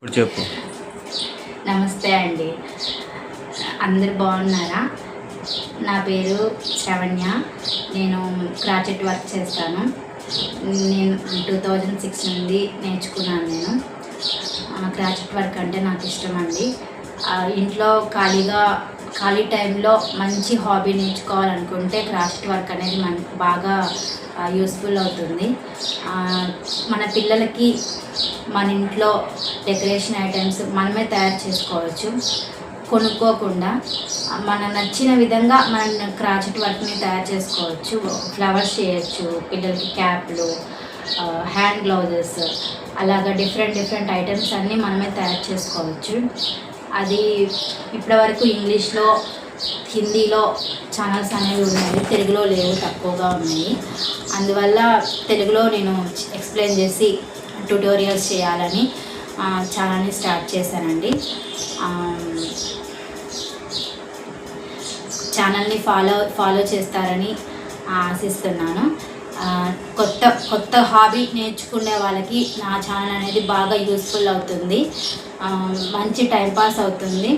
ఇప్పుడు చెప్పు. నమస్తే అండి, అందరు బాగున్నారా? నా పేరు శ్రవణ్య. నేను క్రాచెట్ వర్క్ చేస్తాను. నేను 2006 నుండి నేర్చుకున్నాను. నేను క్రాచెట్ వర్క్ అంటే నాకు ఇష్టం అండి. ఇంట్లో ఖాళీ టైంలో మంచి హాబీ నేర్చుకోవాలనుకుంటే క్రాఫ్ట్ వర్క్ అనేది మనకు బాగా యూస్ఫుల్ అవుతుంది. మన పిల్లలకి మన ఇంట్లో డెకరేషన్ ఐటమ్స్ మనమే తయారు చేసుకోవచ్చు కొనుక్కోకుండా. మన నచ్చిన విధంగా మనం క్రాచెట్ వర్క్ని తయారు చేసుకోవచ్చు. ఫ్లవర్స్ చేయొచ్చు, పిల్లలకి క్యాప్లు, హ్యాండ్ గ్లౌజెస్, అలాగా డిఫరెంట్ ఐటమ్స్ అన్నీ మనమే తయారు చేసుకోవచ్చు. అది ఇప్పటివరకు ఇంగ్లీష్లో, హిందీలో ఛానల్స్ అనేవి ఉన్నాయి, తెలుగులో లేవు, తక్కువగా ఉన్నాయి. అందువల్ల తెలుగులో నేను ఎక్స్ప్లెయిన్ చేసి ట్యుటోరియల్స్ చేయాలని ఛానల్ని స్టార్ట్ చేశానండి. ఛానల్ని ఫాలో చేస్తారని ఆశిస్తున్నాను. కొత్త హాబీ నేర్చుకునే వాళ్ళకి నా ఛానల్ అనేది బాగా యూస్ఫుల్ అవుతుంది. మంచి టైంపాస్ అవుతుంది.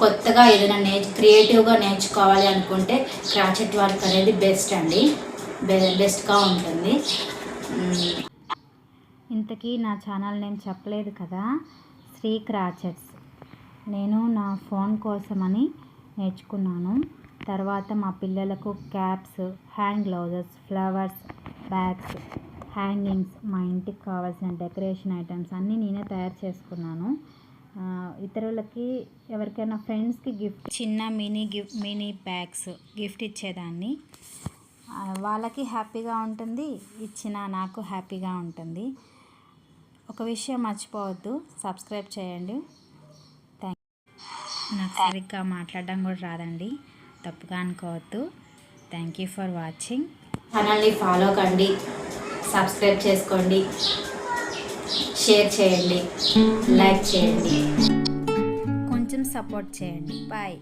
కొత్తగా ఏదైనా క్రియేటివ్గా నేర్చుకోవాలి అనుకుంటే క్రాచెట్ వర్క్ అనేది బెస్ట్ అండి, బెస్ట్గా ఉంటుంది. ఇంతకీ నా ఛానల్ నేను చెప్పలేదు కదా, శ్రీ క్రాచెట్స్. నేను నా ఫోన్ కోసమని నేర్చుకున్నాను. తర్వాత మా పిల్లలకు caps, hand gloves, flowers, bags, hangings, మా ఇంటికి కావాల్సిన డెకరేషన్ ఐటమ్స్ అన్నీ నేనే తయారు చేసుకున్నాను. ఇతరులకి, ఎవరికైనా ఫ్రెండ్స్కి గిఫ్ట్, చిన్న మినీ బ్యాగ్స్ గిఫ్ట్ ఇచ్చేదాన్ని. వాళ్ళకి హ్యాపీగా ఉంటుంది, ఇచ్చిన నాకు హ్యాపీగా ఉంటుంది. ఒక విషయం మర్చిపోవద్దు, సబ్స్క్రైబ్ చేయండి. నాకు సరిగ్గా మాట్లాడడం కూడా రాదండి, తప్పుగా అనుకోవద్దు. Thank you for watching. ఛానల్ని ఫాలో కండి, సబ్స్క్రైబ్ చేసుకోండి, షేర్ చేయండి, లైక్ చేయండి, కొంచెం సపోర్ట్ చేయండి. బాయ్.